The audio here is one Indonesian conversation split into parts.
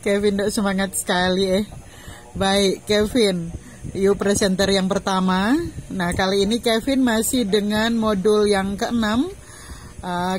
Kevin dok semangat sekali Baik Kevin, yuk presenter yang pertama. Nah kali ini Kevin masih dengan modul yang keenam.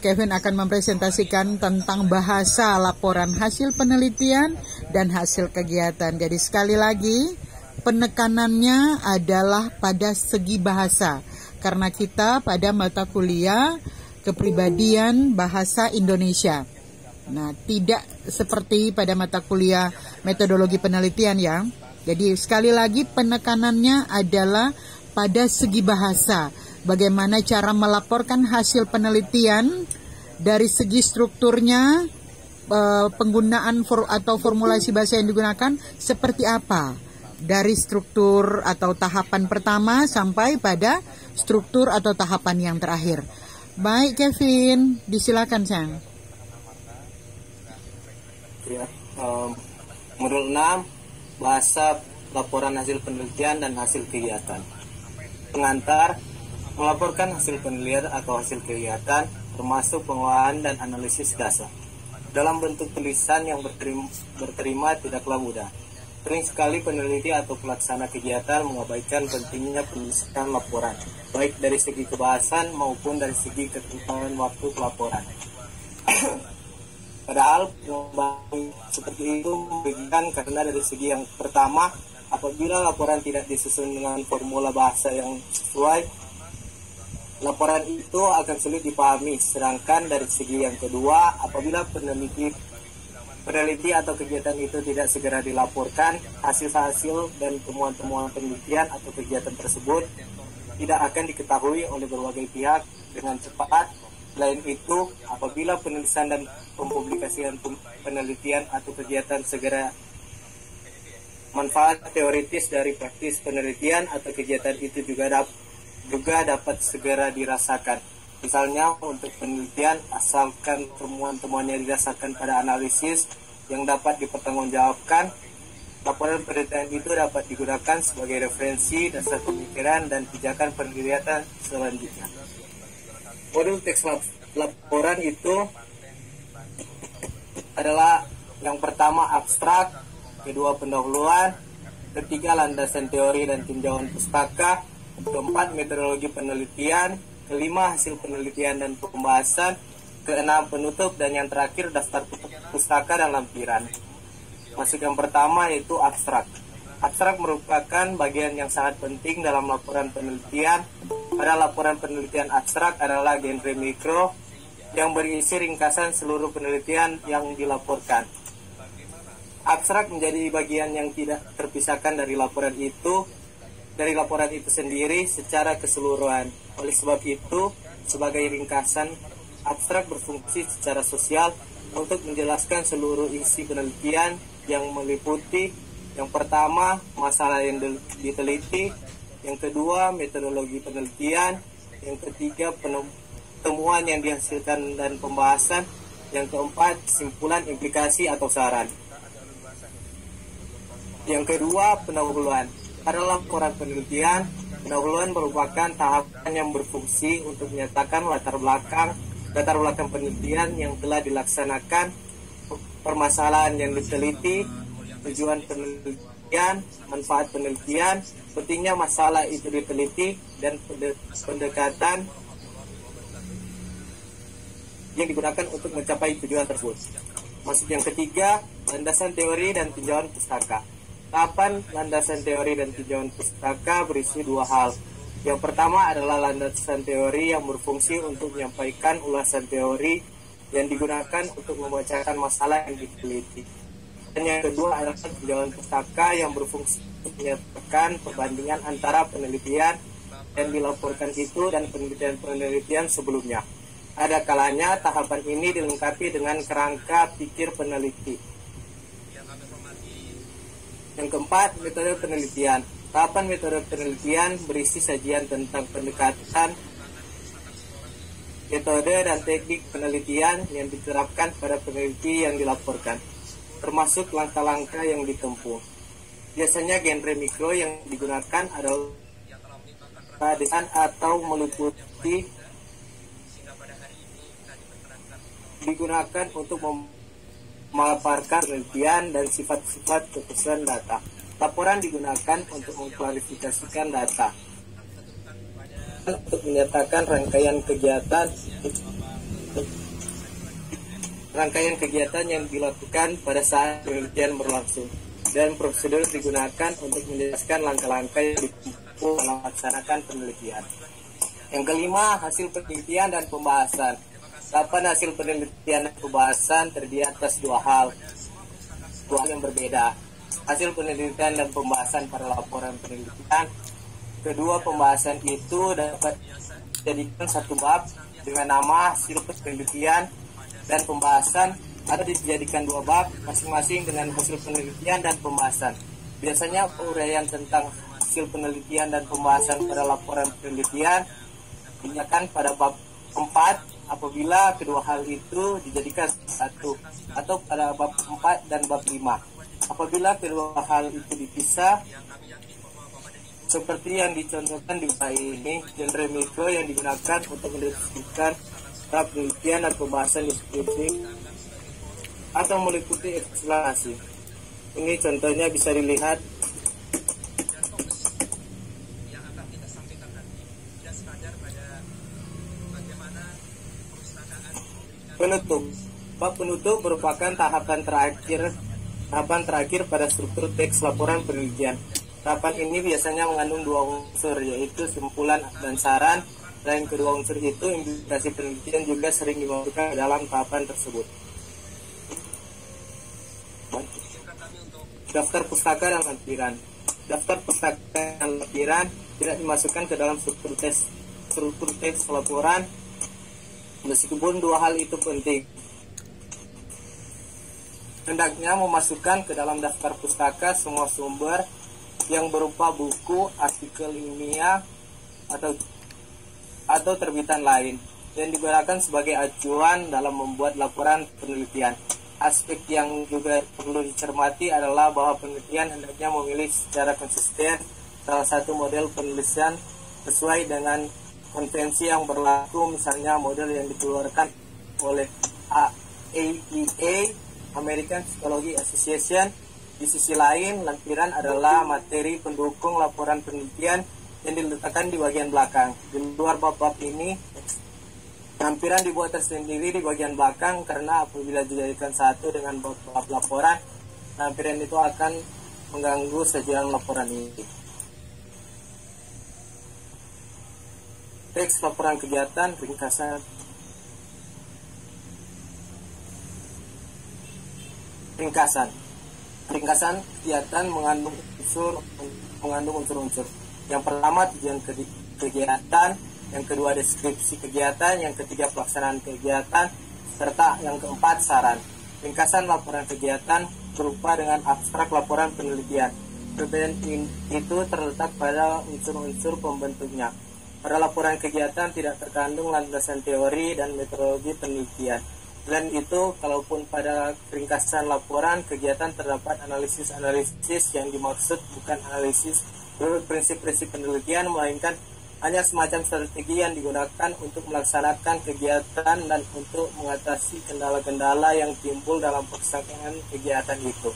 Kevin akan mempresentasikan tentang bahasa laporan hasil penelitian dan hasil kegiatan. Jadi sekali lagi penekanannya adalah pada segi bahasa. Karena kita pada mata kuliah kepribadian bahasa Indonesia. Nah, tidak seperti pada mata kuliah metodologi penelitian ya. Jadi sekali lagi penekanannya adalah pada segi bahasa. Bagaimana cara melaporkan hasil penelitian dari segi strukturnya, penggunaan atau formulasi bahasa yang digunakan seperti apa. Dari struktur atau tahapan pertama sampai pada struktur atau tahapan yang terakhir. Baik Kevin, disilakan Sang. Ya, modul 6 bahasa laporan hasil penelitian dan hasil kegiatan. Pengantar melaporkan hasil penelitian atau hasil kegiatan termasuk pengolahan dan analisis dasar dalam bentuk tulisan yang berterima tidaklah mudah. Sering sekali peneliti atau pelaksana kegiatan mengabaikan pentingnya penulisan laporan, baik dari segi kebahasan maupun dari segi ketentuan waktu pelaporan. Padahal seperti itu merugikan karena dari segi yang pertama, apabila laporan tidak disusun dengan formula bahasa yang sesuai, laporan itu akan sulit dipahami. Sedangkan dari segi yang kedua, apabila peneliti atau kegiatan itu tidak segera dilaporkan, hasil-hasil dan temuan-temuan penelitian atau kegiatan tersebut tidak akan diketahui oleh berbagai pihak dengan cepat. Selain itu, apabila penulisan dan pempublikasian penelitian atau kegiatan segera, manfaat teoritis dari praktis penelitian atau kegiatan itu juga dapat segera dirasakan. Misalnya untuk penelitian, asalkan temuan-temuannya didasarkan pada analisis yang dapat dipertanggungjawabkan, laporan penelitian itu dapat digunakan sebagai referensi, dasar pemikiran, dan pijakan penelitian selanjutnya. Modul teks laporan itu adalah yang pertama abstrak, kedua pendahuluan, ketiga landasan teori dan tinjauan pustaka, keempat metodologi penelitian, kelima hasil penelitian dan pembahasan, keenam penutup, dan yang terakhir daftar pustaka dan lampiran. Masuk yang pertama yaitu abstrak. Abstrak merupakan bagian yang sangat penting dalam laporan penelitian. Pada laporan penelitian abstrak adalah genre mikro yang berisi ringkasan seluruh penelitian yang dilaporkan. Abstrak menjadi bagian yang tidak terpisahkan dari laporan itu sendiri secara keseluruhan. Oleh sebab itu, sebagai ringkasan, abstrak berfungsi secara sosial untuk menjelaskan seluruh isi penelitian yang meliputi yang pertama, masalah yang diteliti, yang kedua, metodologi penelitian, yang ketiga, temuan yang dihasilkan dan pembahasan, yang keempat, kesimpulan, implikasi atau saran. Yang kedua, pendahuluan. Pada laporan penelitian, pendahuluan merupakan tahapan yang berfungsi untuk menyatakan latar belakang penelitian yang telah dilaksanakan, permasalahan yang diteliti, tujuan penelitian, manfaat penelitian, pentingnya masalah itu diteliti, dan pendekatan yang digunakan untuk mencapai tujuan tersebut. Masuk yang ketiga, landasan teori dan tinjauan pustaka. Tahapan landasan teori dan tinjauan pustaka berisi dua hal. Yang pertama adalah landasan teori yang berfungsi untuk menyampaikan ulasan teori yang digunakan untuk membacakan masalah yang diteliti. Dan yang kedua adalah tinjauan pustaka yang berfungsi untuk menyatakan perbandingan antara penelitian yang dilaporkan itu dan penelitian sebelumnya. Ada kalanya tahapan ini dilengkapi dengan kerangka pikir peneliti. Yang keempat, metode penelitian. Tahapan metode penelitian berisi sajian tentang pendekatan, metode dan teknik penelitian yang diterapkan pada peneliti yang dilaporkan, termasuk langkah-langkah yang ditempuh. Biasanya genre mikro yang digunakan adalah desain atau meliputi digunakan untuk memaparkan penelitian dan sifat-sifat keputusan data. Laporan digunakan untuk mengklarifikasikan data, untuk menyatakan rangkaian kegiatan yang dilakukan pada saat penelitian berlangsung, dan prosedur digunakan untuk menjelaskan langkah-langkah yang ditempuh dalam melaksanakan penelitian. Yang kelima, hasil penelitian dan pembahasan. Tahapan hasil penelitian dan pembahasan terdiri atas dua hal yang berbeda. Hasil penelitian dan pembahasan pada laporan penelitian. Kedua pembahasan itu dapat dijadikan satu bab dengan nama hasil penelitian dan pembahasan, atau dijadikan dua bab masing-masing dengan hasil penelitian dan pembahasan. Biasanya uraian tentang hasil penelitian dan pembahasan pada laporan penelitian dinyatakan pada bab 4 apabila kedua hal itu dijadikan satu, atau pada bab 4 dan bab 5 apabila kedua hal itu dipisah, seperti yang dicontohkan di bawah ini. Genre mikro yang digunakan untuk mendeskripsikan penelitian dan pembahasan deskripsi atau meliputi eksplanasi. Ini contohnya bisa dilihat. Penutup. Bab penutup merupakan tahapan terakhir pada struktur teks laporan penelitian. Tahapan ini biasanya mengandung dua unsur, yaitu simpulan dan saran. Dan kedua unsur itu, implikasi penelitian, juga sering dimasukkan dalam tahapan tersebut. Daftar pustaka dan lampiran. Daftar pustaka dan lampiran tidak dimasukkan ke dalam struktur teks laporan, meskipun dua hal itu penting. Hendaknya memasukkan ke dalam daftar pustaka semua sumber yang berupa buku, artikel ilmiah, atau terbitan lain yang digunakan sebagai acuan dalam membuat laporan penelitian. Aspek yang juga perlu dicermati adalah bahwa penelitian hendaknya memilih secara konsisten salah satu model penulisan sesuai dengan konvensi yang berlaku, misalnya model yang dikeluarkan oleh APA, American Psychology Association. Di sisi lain, lampiran adalah materi pendukung laporan penelitian yang diletakkan di bagian belakang. Di luar bab-bab ini, lampiran dibuat tersendiri di bagian belakang karena apabila dijadikan satu dengan bab laporan, lampiran itu akan mengganggu sajian laporan ini. Teks laporan kegiatan ringkasan. Ringkasan kegiatan mengandung unsur-unsur. Yang pertama, tujuan kegiatan, yang kedua deskripsi kegiatan, yang ketiga pelaksanaan kegiatan, serta yang keempat saran. Ringkasan laporan kegiatan berupa dengan abstrak laporan penelitian. Perbedaan itu terletak pada unsur-unsur pembentuknya. Pada laporan kegiatan tidak terkandung landasan teori dan metodologi penelitian. Selain itu, kalaupun pada ringkasan laporan kegiatan terdapat analisis-analisis, yang dimaksud bukan analisis prinsip-prinsip penelitian, melainkan hanya semacam strategi yang digunakan untuk melaksanakan kegiatan dan untuk mengatasi kendala-kendala yang timbul dalam pelaksanaan kegiatan itu.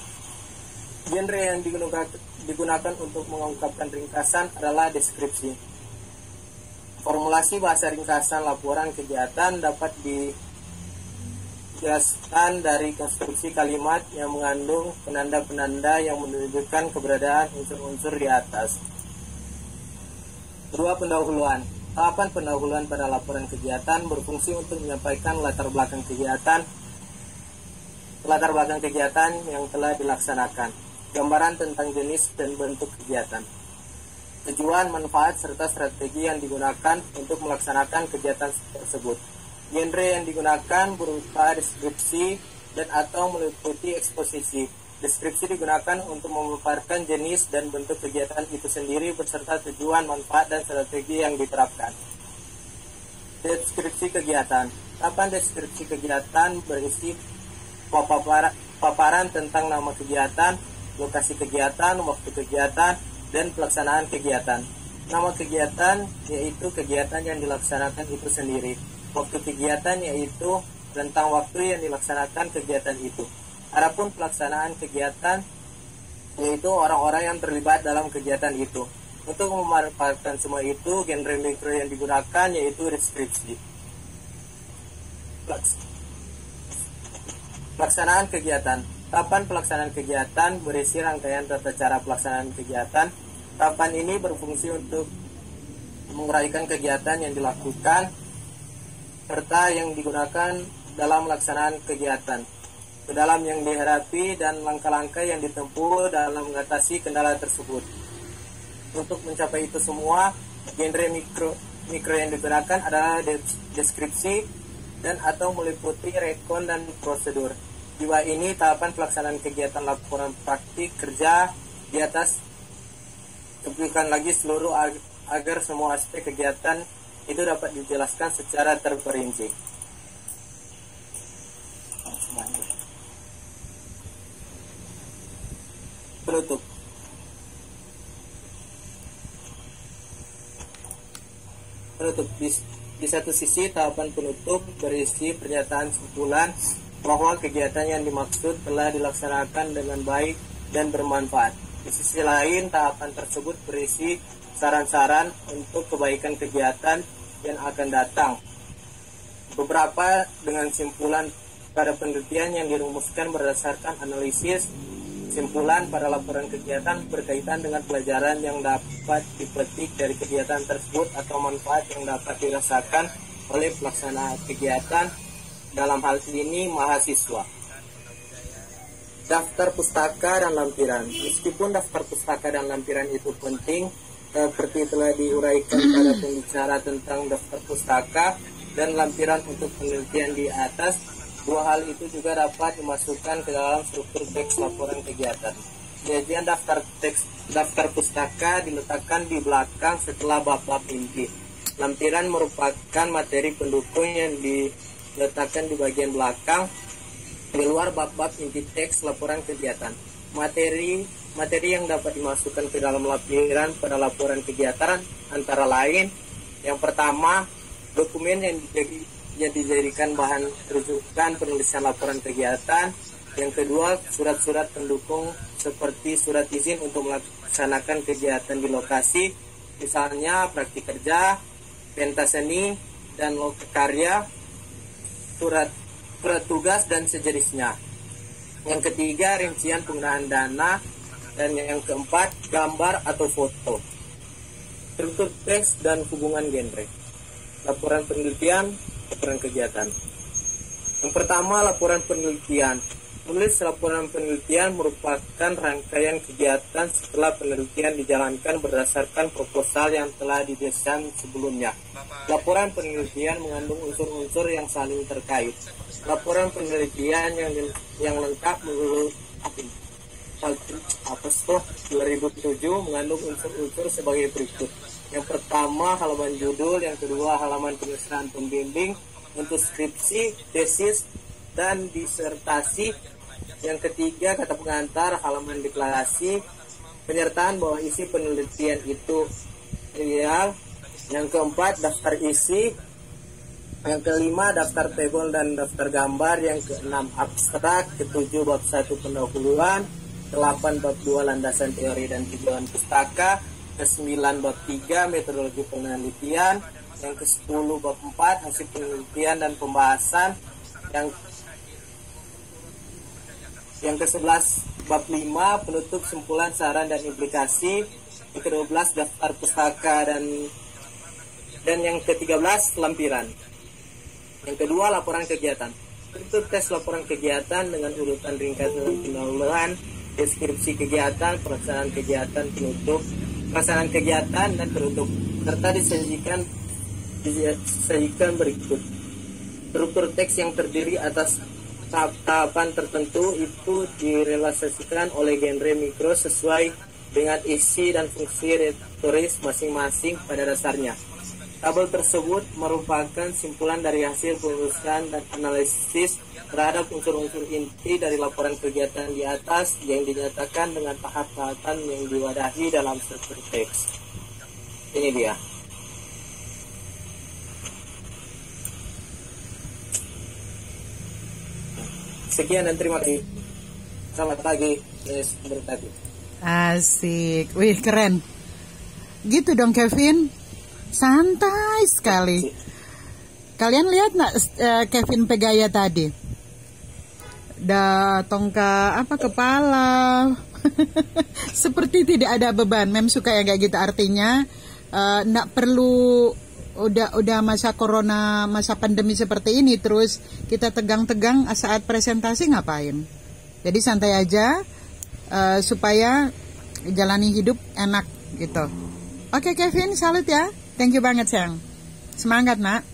Genre yang digunakan untuk mengungkapkan ringkasan adalah deskripsi. Formulasi bahasa ringkasan laporan kegiatan dapat dijelaskan dari konstruksi kalimat yang mengandung penanda-penanda yang menunjukkan keberadaan unsur-unsur di atas. Kedua, pendahuluan. Tahapan pendahuluan pada laporan kegiatan berfungsi untuk menyampaikan latar belakang kegiatan yang telah dilaksanakan, gambaran tentang jenis dan bentuk kegiatan, tujuan, manfaat, serta strategi yang digunakan untuk melaksanakan kegiatan tersebut. Genre yang digunakan berupa deskripsi dan atau meliputi eksposisi. Deskripsi digunakan untuk memaparkan jenis dan bentuk kegiatan itu sendiri beserta tujuan, manfaat, dan strategi yang diterapkan. Deskripsi kegiatan. Tahapan deskripsi kegiatan berisi paparan tentang nama kegiatan, lokasi kegiatan, waktu kegiatan, dan pelaksanaan kegiatan. Nama kegiatan yaitu kegiatan yang dilaksanakan itu sendiri. Waktu kegiatan yaitu rentang waktu yang dilaksanakan kegiatan itu. Adapun pelaksanaan kegiatan yaitu orang-orang yang terlibat dalam kegiatan itu. Untuk memanfaatkan semua itu, genre mikro yang digunakan yaitu deskripsi. Pelaksanaan kegiatan. Tahapan pelaksanaan kegiatan berisi rangkaian tata cara pelaksanaan kegiatan. Tahapan ini berfungsi untuk menguraikan kegiatan yang dilakukan serta yang digunakan dalam pelaksanaan kegiatan, ke dalam yang dihadapi dan langkah-langkah yang ditempuh dalam mengatasi kendala tersebut. Untuk mencapai itu semua, genre mikro yang digunakan adalah deskripsi dan atau meliputi rekon dan prosedur. Di bawah ini tahapan pelaksanaan kegiatan laporan praktik kerja di atas sebutkan lagi seluruh agar semua aspek kegiatan itu dapat dijelaskan secara terperinci. Penutup. Di satu sisi, tahapan penutup berisi pernyataan simpulan bahwa kegiatan yang dimaksud telah dilaksanakan dengan baik dan bermanfaat. Di sisi lain, tahapan tersebut berisi saran-saran untuk kebaikan kegiatan yang akan datang. Beberapa dengan simpulan pada penelitian yang dirumuskan berdasarkan analisis simpulan pada laporan kegiatan berkaitan dengan pelajaran yang dapat dipetik dari kegiatan tersebut atau manfaat yang dapat dirasakan oleh pelaksana kegiatan, dalam hal ini mahasiswa. Daftar pustaka dan lampiran. Meskipun daftar pustaka dan lampiran itu penting, seperti telah diuraikan pada pembicara tentang daftar pustaka dan lampiran untuk penelitian di atas, dua hal itu juga dapat dimasukkan ke dalam struktur teks laporan kegiatan. Kemudian daftar pustaka diletakkan di belakang setelah bab-bab inti. Lampiran merupakan materi pendukung yang diletakkan di bagian belakang di luar bab-bab inti teks laporan kegiatan. Materi yang dapat dimasukkan ke dalam lampiran pada laporan kegiatan antara lain, yang pertama, dokumen yang dijadikan bahan rujukan penulisan laporan kegiatan. Yang kedua, surat-surat pendukung seperti surat izin untuk melaksanakan kegiatan di lokasi, misalnya praktik kerja, pentas seni, dan lokakarya, surat tugas, dan sejenisnya. Yang ketiga, rincian penggunaan dana, dan yang keempat, gambar atau foto. Struktur teks dan hubungan genre. Laporan penelitian, laporan kegiatan. Yang pertama, laporan penelitian. Menulis laporan penelitian merupakan rangkaian kegiatan setelah penelitian dijalankan berdasarkan proposal yang telah didesain sebelumnya. Laporan penelitian mengandung unsur-unsur yang saling terkait. Laporan penelitian yang lengkap menurut 2007 mengandung unsur-unsur sebagai berikut. Yang pertama, halaman judul. Yang kedua, halaman penyusunan pembimbing untuk skripsi, tesis, dan disertasi. Yang ketiga, kata pengantar, halaman deklarasi, penyertaan bahwa isi penelitian itu real. Yang keempat, daftar isi. Yang kelima, daftar tabel dan daftar gambar. Yang keenam, abstrak. Ketujuh, bab 1 pendahuluan. 8, bab 2 landasan teori dan tujuan pustaka. Ke-9, bab 3 metodologi penelitian. Yang ke-10, bab 4 hasil penelitian dan pembahasan. Yang ke-11, bab 5 penutup, simpulan, saran, dan implikasi. Yang ke-12, daftar pustaka dan yang ke-13, lampiran. Yang kedua, laporan kegiatan. Struktur tes laporan kegiatan dengan urutan ringkasan pendahuluan, deskripsi kegiatan, pelaksanaan kegiatan, penutup, pelaksanaan kegiatan, dan penutup, serta disajikan berikut. Struktur teks yang terdiri atas tahapan tertentu itu direalisasikan oleh genre mikro sesuai dengan isi dan fungsi retoris masing-masing pada dasarnya. Tabel tersebut merupakan simpulan dari hasil penelusuran dan analisis terhadap unsur-unsur inti dari laporan kegiatan di atas yang dinyatakan dengan tahap-tahapan yang diwadahi dalam struktur teks. Ini dia. Sekian dan terima kasih. Selamat pagi, Miss Bertati. Asik, wih keren. Gitu dong Kevin, santai sekali. Kalian lihat nggak Kevin Pegaya tadi? Datang ke kepala, seperti tidak ada beban. Mem suka ya kayak gitu, artinya nggak perlu udah masa corona, masa pandemi seperti ini terus kita tegang-tegang saat presentasi ngapain. Jadi santai aja supaya jalani hidup enak gitu. Oke Kevin, salut ya. Thank you banget sayang. Semangat nak.